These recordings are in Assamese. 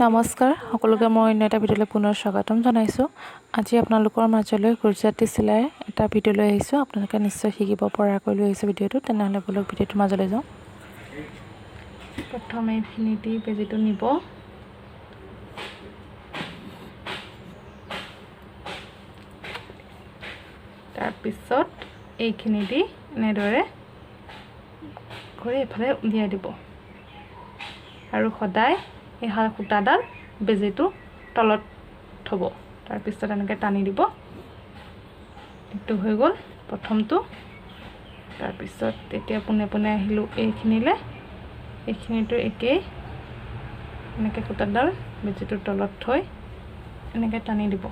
নমস্কাৰ সকলোকে মই অন্য এটা ভিডিঅ'লৈ পুনৰ স্বাগতম জনাইছোঁ। আজি আপোনালোকৰ মাজলৈ গুজৰাটী চিলাই এটা ভিডিঅ' লৈ আহিছোঁ। আপোনালোকে নিশ্চয় শিকিব পৰাকৈ লৈ আহিছোঁ ভিডিঅ'টো। তেনেহ'লে বলক ভিডিঅ'টোৰ মাজলৈ যাওঁ। প্ৰথমে এইখিনি দি বেজীটো নিব। তাৰপিছত এইখিনি দি এনেদৰে কৰি এফালে উলিয়াই দিব আৰু সদায় এই সূতাডাল বেজীটো তলত থ'ব। তাৰপিছত এনেকৈ টানি দিব। এইটো হৈ গ'ল প্ৰথমটো। তাৰপিছত এতিয়া পোনে পোনে আহিলোঁ এইখিনিলৈ। এইখিনিতো একেই, এনেকৈ সূতাডাল বেজীটোৰ তলত থৈ এনেকৈ টানি দিব।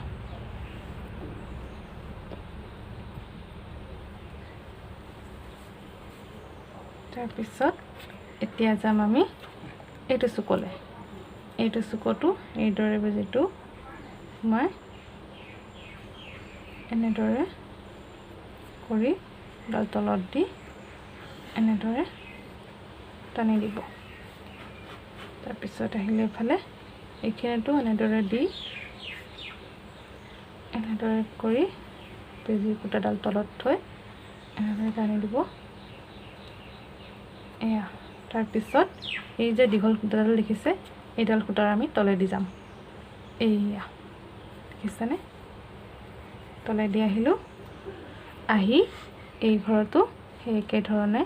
তাৰপিছত এতিয়া যাম আমি এইটো চুকলৈ। এইটো চুকতো এইদৰে বেজীটো সোমাই এনেদৰে কৰি ডাল তলত দি এনেদৰে টানি দিব। তাৰপিছত আহিলে এইফালে এইখিনিতো এনেদৰে দি এনেদৰে কৰি বেজী সূতাডাল তলত থৈ এনেদৰে টানি দিব। এয়া তাৰপিছত এই যে দীঘল সূতাডাল দেখিছে, এইডাল সূতাৰ আমি তলেদি যাম। এইয়া দেখিছেনে? তলেদি আহিলোঁ। আহি এই ঘৰতো সেই একেধৰণে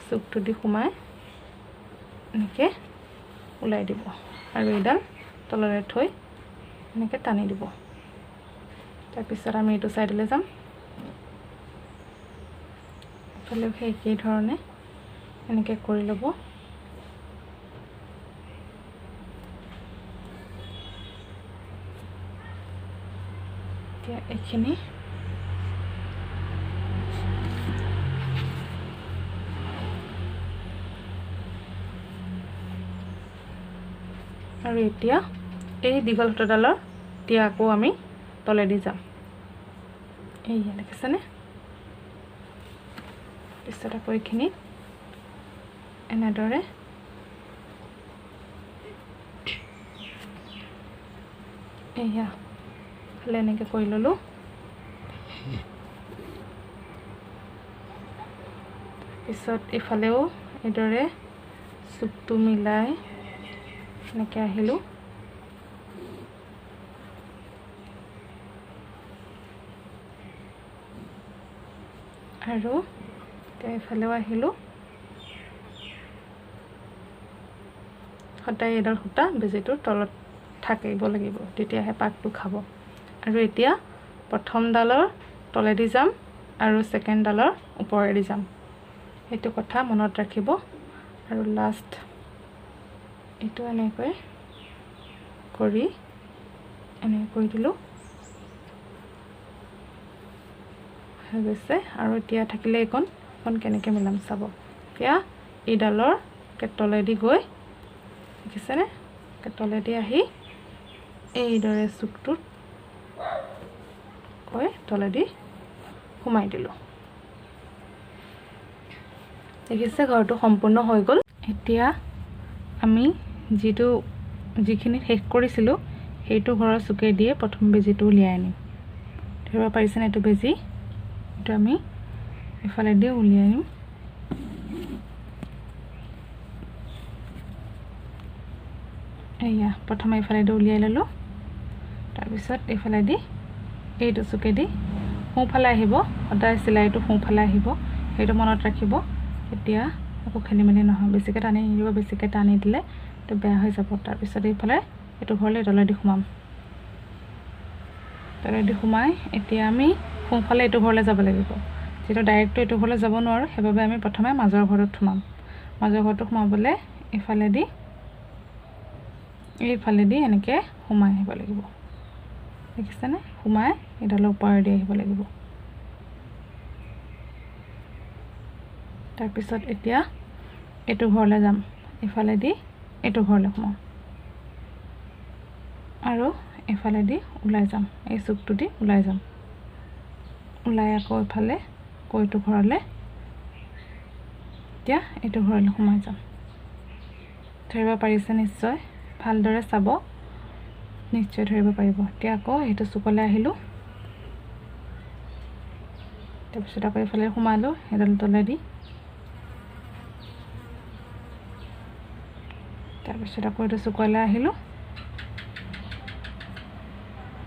চুকটো দি সোমাই এনেকৈ ওলাই দিব আৰু এইডাল তললৈ থৈ এনেকৈ টানি দিব। তাৰপিছত আমি এইটো ছাইডলৈ যাম। ইফালেও সেই একেধৰণে এনেকৈ কৰি ল'ব। এতিয়া এইখিনি আৰু এতিয়া এই দীঘল সূতাডালৰ এতিয়া আকৌ আমি তলেদি যাম। এইয়া দেখিছেনে? পিছত আকৌ এইখিনি এনেদৰে এয়া ফালে এনেকৈ কৰি ল'লোঁ। পিছত এইফালেও এইদৰে চুকটো মিলাই এনেকৈ আহিলোঁ। আৰু এতিয়া এইফালেও আহিলোঁ। সদায় এইডাল সূতা বেজীটোৰ তলত থাকিব লাগিব, তেতিয়াহে পাকটো খাব। আৰু এতিয়া প্ৰথমডালৰ তলেদি যাম আৰু ছেকেণ্ডডালৰ ওপৰেদি যাম। সেইটো কথা মনত ৰাখিব। আৰু লাষ্ট এইটো এনেকৈ কৰি এনেকৈ কৰি দিলোঁ। হৈ গৈছে। আৰু এতিয়া থাকিলে এইকণ কেনেকৈ মিলাম চাব। এতিয়া এইডালৰ তলেদি গৈ দেখিছেনে? তলেদি আহি এইদৰে চুকটোত গৈ তলেদি সোমাই দিলোঁ। দেখিছে ঘৰটো সম্পূৰ্ণ হৈ গ'ল। এতিয়া আমি যিখিনি শেষ কৰিছিলোঁ সেইটো ঘৰৰ চুকে দিয়ে প্ৰথম বেজীটো উলিয়াই আনিম। ধৰিব পাৰিছেনে? এইটো বেজী, এইটো আমি ইফালেদি উলিয়াই আনিম। এয়া প্ৰথমে এইফালেদি উলিয়াই ল'লোঁ। তাৰপিছত এইফালেদি এইটো চুকেদি সোঁফালে আহিব। সদায় চিলাইটো সোঁফালে আহিব, সেইটো মনত ৰাখিব। এতিয়া একো খেলি মেলি নহয়। বেছিকৈ টানি নিদিব, বেছিকৈ টানি দিলে এইটো বেয়া হৈ যাব। তাৰপিছত এইফালে এইটো ঘৰলৈ তলেদি সোমাম। তলেদি সোমাই এতিয়া আমি সোঁফালে এইটো ঘৰলৈ যাব লাগিব। যিহেতু ডাইৰেক্টটো এইটো ঘৰলৈ যাব নোৱাৰোঁ, সেইবাবে আমি প্ৰথমে মাজৰ ঘৰটোত সোমাম। মাজৰ ঘৰটো সোমাবলৈ এইফালেদি এনেকৈ সোমাই আহিব লাগিব। দেখিছেনে? সোমাই এইডালৰ ওপৰেদি আহিব লাগিব। তাৰপিছত এতিয়া এইটো ঘৰলৈ যাম। এইফালেদি এইটো ঘৰলৈ সোমাম আৰু এইফালেদি ওলাই যাম। এই চুকটো দি ওলাই যাম। ওলাই আকৌ এইফালে এইটো ঘৰলৈ, এতিয়া এইটো ঘৰলৈ সোমাই যাম। ধৰিব পাৰিছে নিশ্চয়। ভালদৰে চাব, নিশ্চয় ধৰিব পাৰিব। এতিয়া আকৌ সেইটো চুকলৈ আহিলোঁ, তাৰপিছত আকৌ এইফালে সোমালোঁ এডাল তলেদি, তাৰপিছত আকৌ এইটো চুকলৈ আহিলোঁ।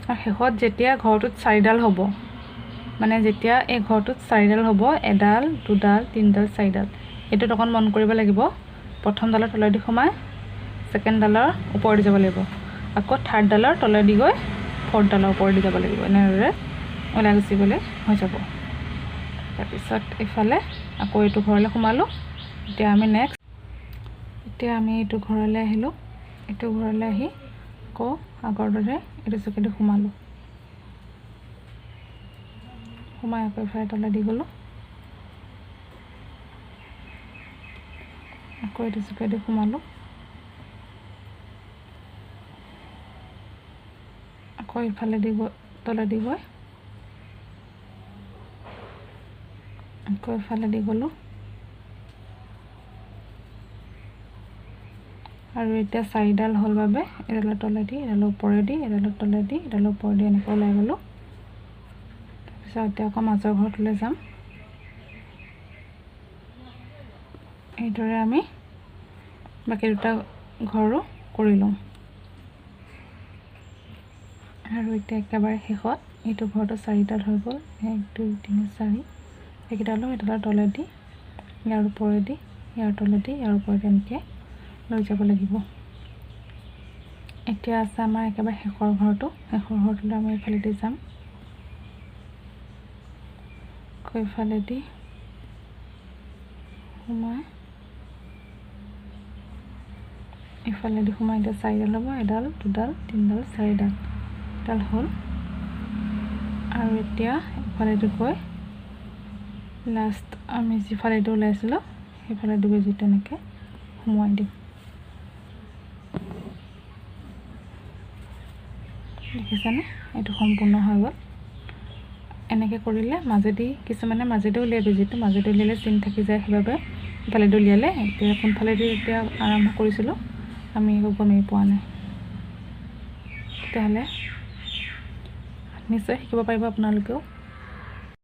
আৰু শেষত যেতিয়া ঘৰটোত 4ডাল হ'ব, মানে যেতিয়া এই ঘৰটোত 4ডাল হ'ব, 1ডাল 2ডাল 3ডাল 4ডাল, এইটোত অকণ মন কৰিব লাগিব। প্ৰথম ডালৰ তলেদি সোমাই ছেকেণ্ড ডালৰ ওপৰেদি যাব লাগিব, আকৌ থাৰ্ড ডালৰ তলেদি গৈ ফ'ৰ্থ ডালৰ ওপৰেদি যাব লাগিব। এনেদৰে ওলাই গুচি গ'লে হৈ যাব। তাৰপিছত এইফালে আকৌ এইটো ঘৰলৈ সোমালোঁ। এতিয়া আমি এইটো ঘৰলৈ আহিলোঁ। এইটো ঘৰলৈ আহি আকৌ আগৰ দৰে এইটো চুকেদি সোমালোঁ, সোমাই আকৌ এইফালে তলেদি গ'লোঁ, আকৌ এইটো চুকেদি সোমালোঁ, আকৌ ইফালেদি গৈ তলেদি গৈ আকৌ ইফালেদি গ'লোঁ। আৰু এতিয়া 4ডাল হ'ল বাবে এডালৰ তলেদি, এডালৰ ওপৰেদি, এডালৰ তলেদি, এডালৰ ওপৰেদি এনেকৈ ওলাই গ'লোঁ। তাৰপিছত এতিয়া আকৌ মাজৰ ঘৰটোলৈ যাম। এইদৰে আমি বাকী দুটা ঘৰো কৰি লওঁ। আৰু এতিয়া একেবাৰে শেষত এইটো ঘৰটো 4ডাল হৈ গ'ল, 1 2 3 4, এইকেইডালো এডালৰ তলেদি, ইয়াৰ ওপৰেদি, ইয়াৰ তলেদি, ইয়াৰ ওপৰেদি এনেকৈ লৈ যাব লাগিব। এতিয়া আছে আমাৰ একেবাৰে শেষৰ ঘৰটো। শেষৰ ঘৰটোলৈ আমি এইফালেদি যাম, আকৌ এইফালেদি সোমাই এইফালেদি সোমাই এতিয়া 4ডাল হ'ব, 1ডাল 2ডাল 3ডাল 4ডাল, এডাল হ'ল। আৰু এতিয়া এইফালেদি গৈ লাষ্ট আমি যিফালেদি ওলাইছিলোঁ সেইফালেদি গৈ যিটো এনেকৈ সোমোৱাই দিম। দেখিছেনে? এইটো সম্পূৰ্ণ হৈ গ'ল। এনেকৈ কৰিলে কিছুমানে মাজেদি উলিয়াই বেজিটো, মাজেদি উলিয়ালে চিন থাকি যায়, সেইবাবে ইফালেদি উলিয়ালে। এতিয়া কোনফালেদি এতিয়া আৰম্ভ কৰিছিলোঁ আমি একো গমেই পোৱা নাই। তেতিয়াহ'লে নিশ্চয় শিকিব পাৰিব আপোনালোকেও।